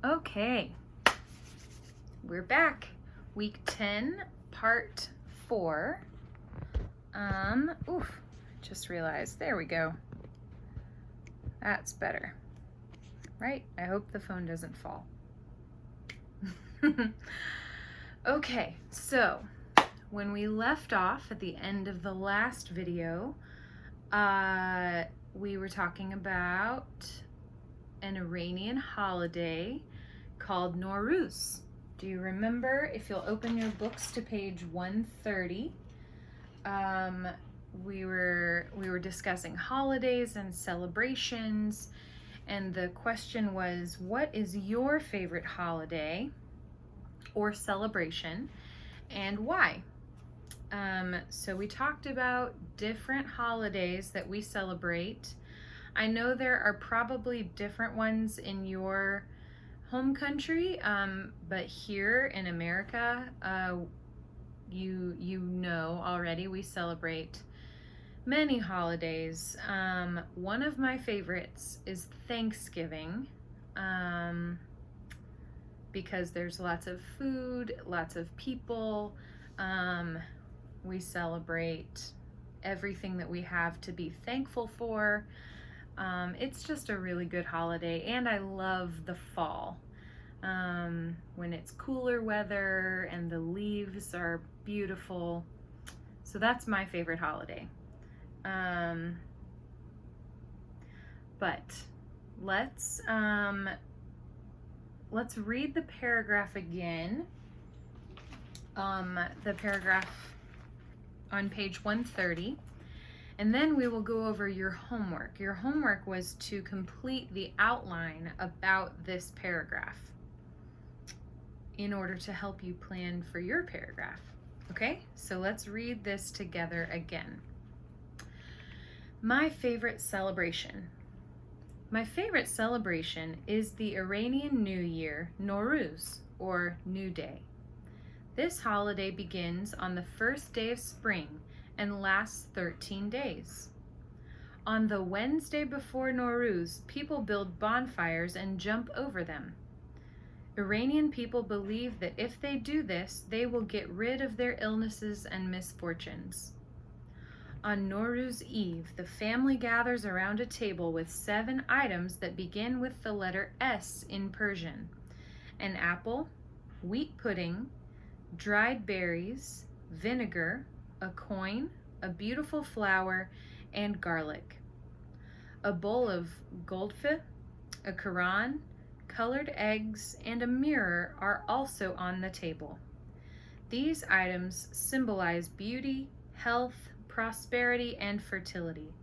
Okay, we're back. Week 10, part 4. Just realized, there we go. That's better, right? I hope the phone doesn't fall. Okay, so when we left off at the end of the last video, we were talking about an Iranian holiday called Nowruz. Do you remember? If you'll open your books to page 130, we were discussing holidays and celebrations, and the question was, what is your favorite holiday or celebration and why? So we talked about different holidays that we celebrate. I know there are probably different ones in your home country, but here in America, you know already, we celebrate many holidays. One of my favorites is Thanksgiving, because there's lots of food, lots of people. We celebrate everything that we have to be thankful for. It's just a really good holiday, and I love the fall, when it's cooler weather and the leaves are beautiful. So that's my favorite holiday. But let's read the paragraph again. The paragraph on page 130. And then we will go over your homework. Your homework was to complete the outline about this paragraph in order to help you plan for your paragraph. Okay, so let's read this together again. My favorite celebration. My favorite celebration is the Iranian New Year, Nowruz, or New Day. This holiday begins on the first day of spring and lasts 13 days. On the Wednesday before Nowruz, people build bonfires and jump over them. Iranian people believe that if they do this, they will get rid of their illnesses and misfortunes. On Nowruz Eve, the family gathers around a table with 7 items that begin with the letter S in Persian: an apple, wheat pudding, dried berries, vinegar, a coin, a beautiful flower, and garlic. A bowl of goldfish, a Quran, colored eggs, and a mirror are also on the table. These items symbolize beauty, health, prosperity, and fertility.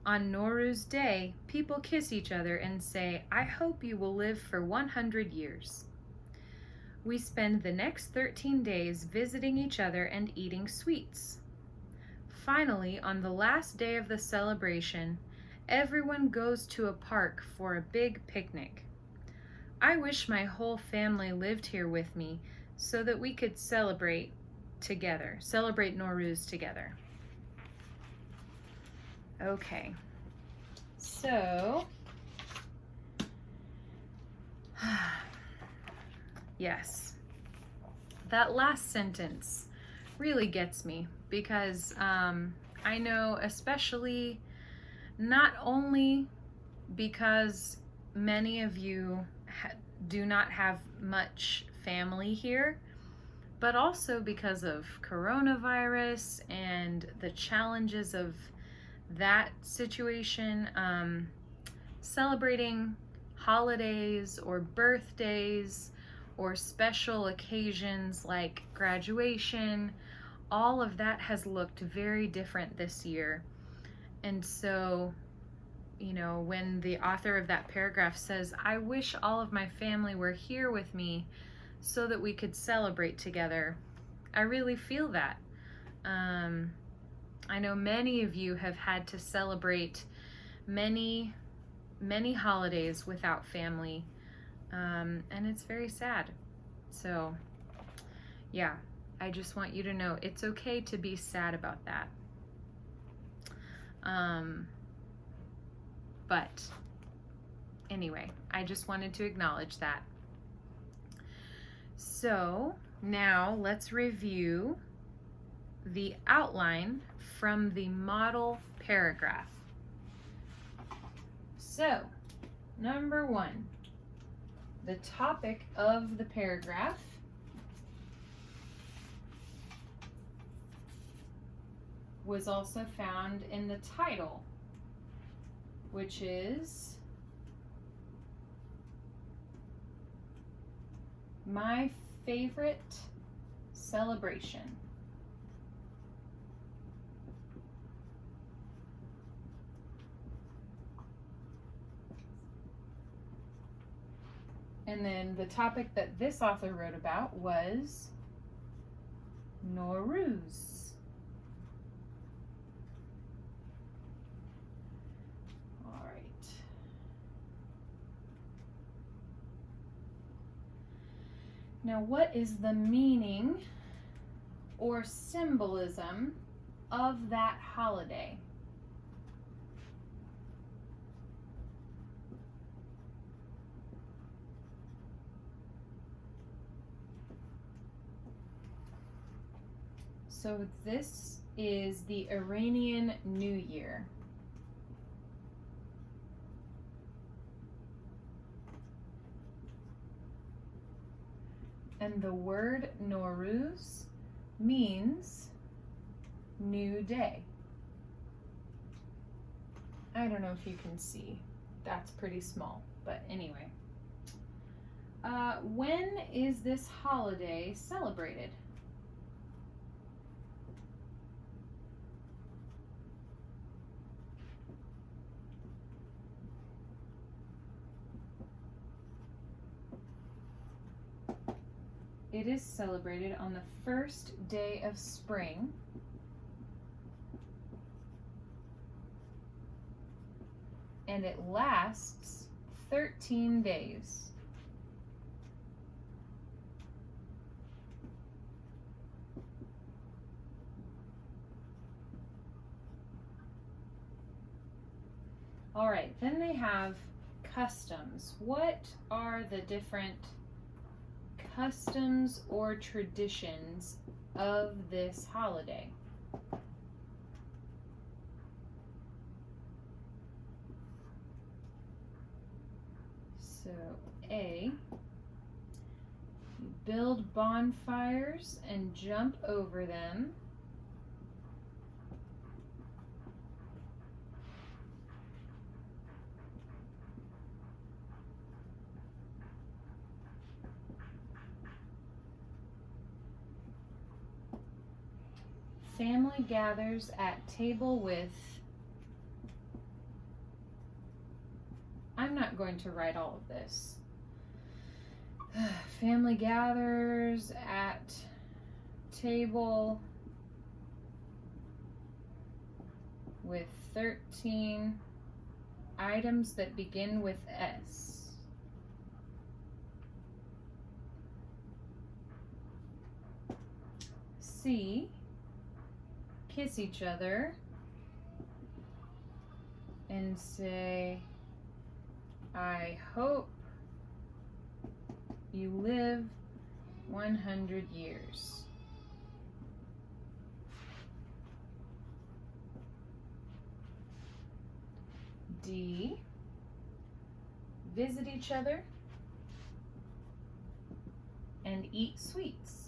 On Nowruz Day, people kiss each other and say, "I hope you will live for 100 years." We spend the next 13 days visiting each other and eating sweets. Finally, on the last day of the celebration, everyone goes to a park for a big picnic. I wish my whole family lived here with me so that we could celebrate Nowruz together. Okay, so yes, that last sentence really gets me, because I know, especially, not only because many of you do not have much family here, but also because of coronavirus and the challenges of that situation. Celebrating holidays or birthdays or special occasions like graduation, all of that has looked very different this year. And so, when the author of that paragraph says, "I wish all of my family were here with me so that we could celebrate together," I really feel that. I know many of you have had to celebrate many holidays without family, and it's very sad. So yeah, I just want you to know it's okay to be sad about that. But Anyway, I just wanted to acknowledge that. So now let's review the outline from the model paragraph. So, number 1, the topic of the paragraph was also found in the title, which is My Favorite Celebration. And then the topic that this author wrote about was Nowruz. All right. Now, what is the meaning or symbolism of that holiday? So this is the Iranian New Year. And the word Nowruz means new day. I don't know if you can see. That's pretty small, but anyway. When is this holiday celebrated? It is celebrated on the first day of spring, and it lasts 13 days. All right, then they have customs. What are the different customs or traditions of this holiday? So A, you build bonfires and jump over them. Family gathers at table with, I'm not going to write all of this. Family gathers at table with 13 items that begin with S. C, kiss each other and say, I hope you live 100 years. D, visit each other and eat sweets.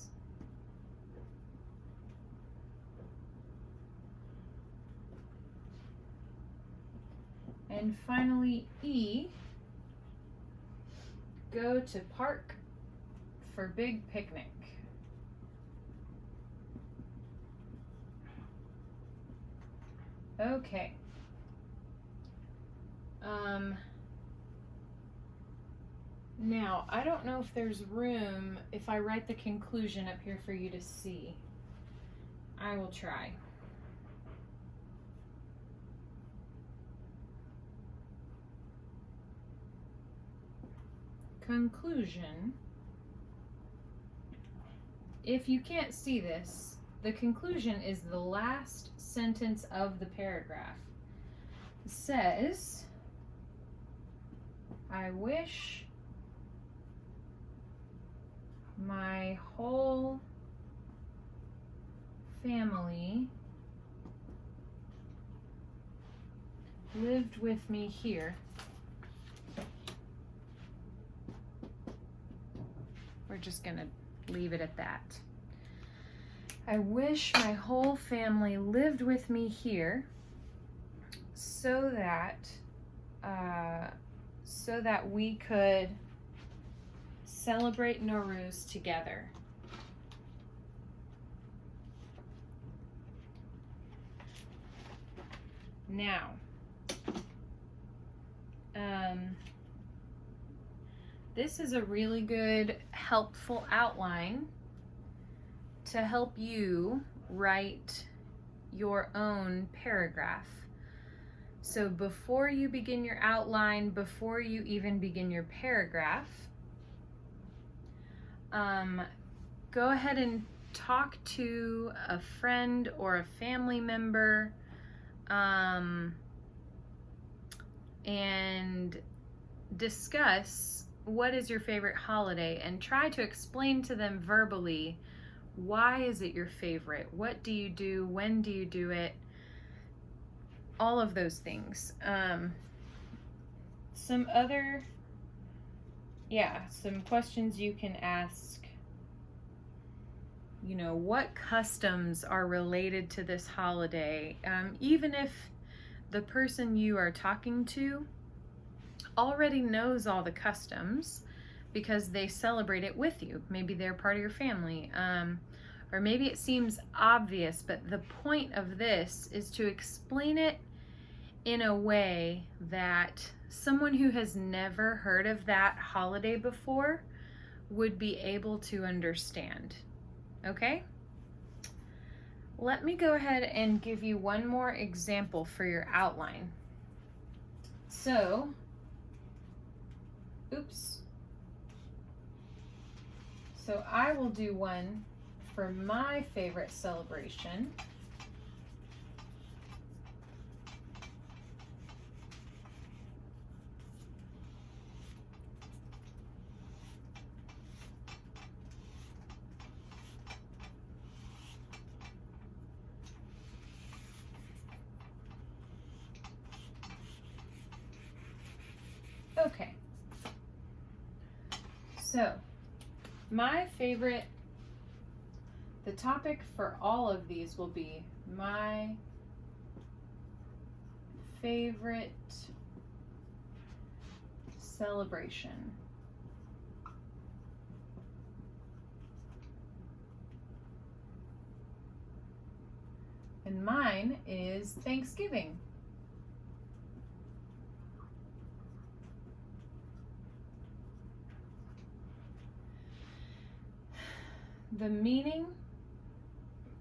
And finally, E, go to park for big picnic. Okay. Now, I don't know if there's room if I write the conclusion up here for you to see. I will try. Conclusion. If you can't see this, the conclusion is the last sentence of the paragraph. It says, I wish my whole family lived with me here. We're just gonna leave it at that. I wish my whole family lived with me here so that we could celebrate Nowruz together. Now, this is a really good, helpful outline to help you write your own paragraph. So before you begin your outline, before you even begin your paragraph, go ahead and talk to a friend or a family member, and discuss what is your favorite holiday, and try to explain to them verbally, why is it your favorite? What do you do? When do you do it? All of those things. Some questions you can ask. You know, what customs are related to this holiday? Even if the person you are talking to already knows all the customs because they celebrate it with you. Maybe they're part of your family. Or maybe it seems obvious, but the point of this is to explain it in a way that someone who has never heard of that holiday before would be able to understand. Okay? Let me go ahead and give you one more example for your outline. So, So I will do one for my favorite celebration. Okay. So, the topic for all of these will be my favorite celebration. And mine is Thanksgiving. The meaning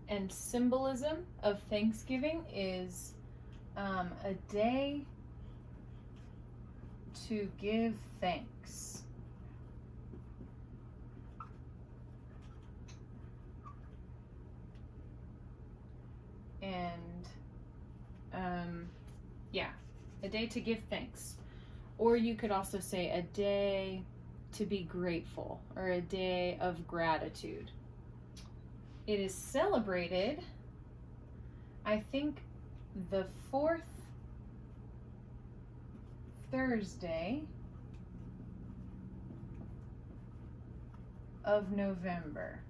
and symbolism of Thanksgiving is a day to give thanks. And a day to give thanks. Or you could also say a day to be grateful, or a day of gratitude. It is celebrated, I think, the fourth Thursday of November.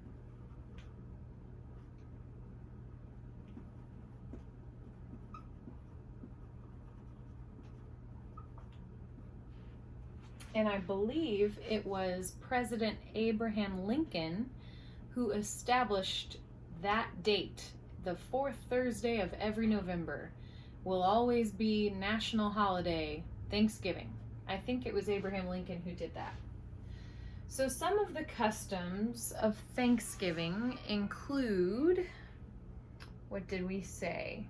And I believe it was President Abraham Lincoln who established that date. The fourth Thursday of every November will always be national holiday, Thanksgiving. I think it was Abraham Lincoln who did that. So some of the customs of Thanksgiving include, what did we say?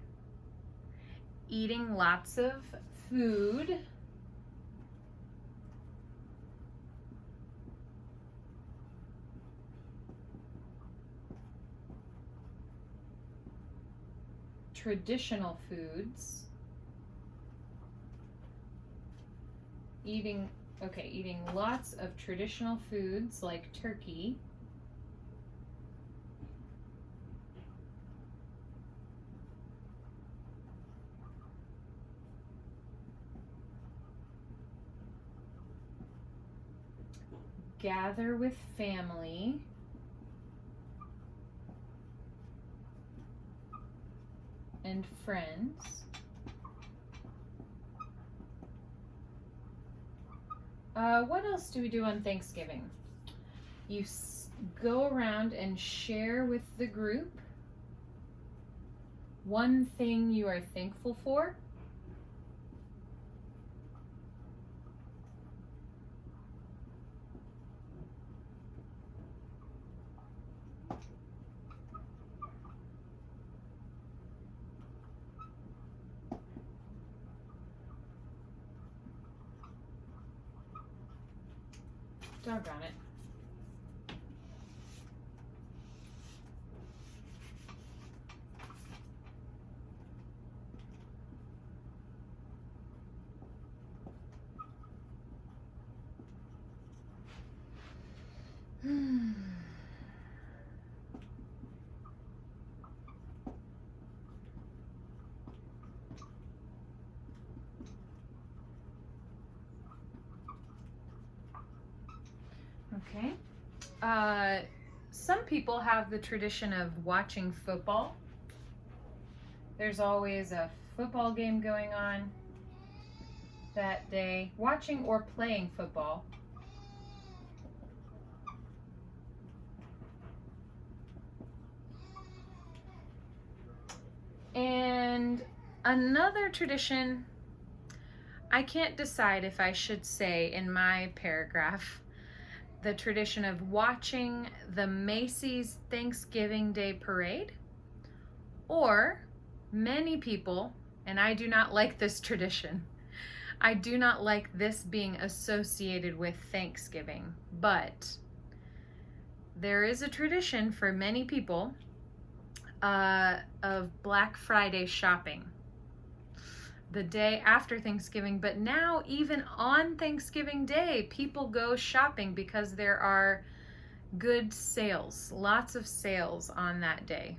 Eating lots of food. Traditional foods, eating Okay, eating lots of traditional foods like turkey. Gather with family. And friends. What else do we do on Thanksgiving? You go around and share with the group one thing you are thankful for. Doggone it. Okay. Some people have the tradition of watching football. There's always a football game going on that day, watching or playing football. And another tradition, I can't decide if I should say in my paragraph, the tradition of watching the Macy's Thanksgiving Day Parade, or many people, and I do not like this tradition, I do not like this being associated with Thanksgiving, but there is a tradition for many people of Black Friday shopping the day after Thanksgiving, but now even on Thanksgiving Day, people go shopping because there are good sales, lots of sales on that day.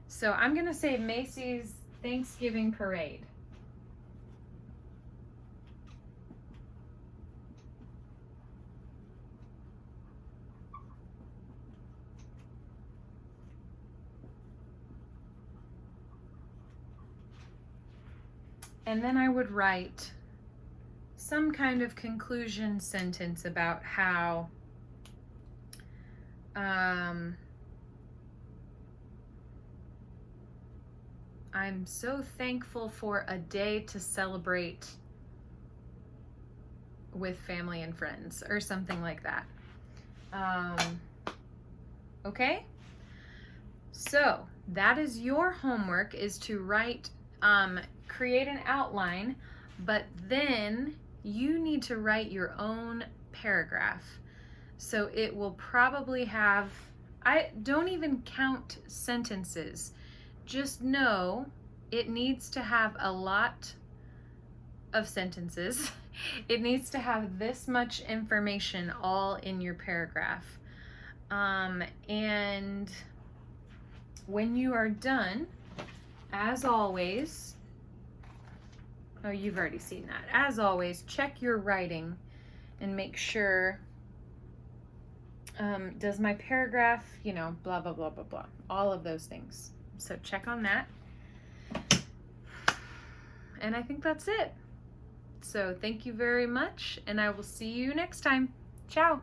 So I'm gonna say Macy's Thanksgiving Parade. And then I would write some kind of conclusion sentence about how I'm so thankful for a day to celebrate with family and friends, or something like that. Okay? So that is your homework, is to write, create an outline, but then you need to write your own paragraph. So it will probably have, I don't even count sentences. Just know it needs to have a lot of sentences. It needs to have this much information all in your paragraph. And when you are done, as always, oh, you've already seen that. As always, check your writing and make sure, does my paragraph, blah, blah, blah, blah, blah, all of those things. So check on that. And I think that's it. So thank you very much, and I will see you next time. Ciao.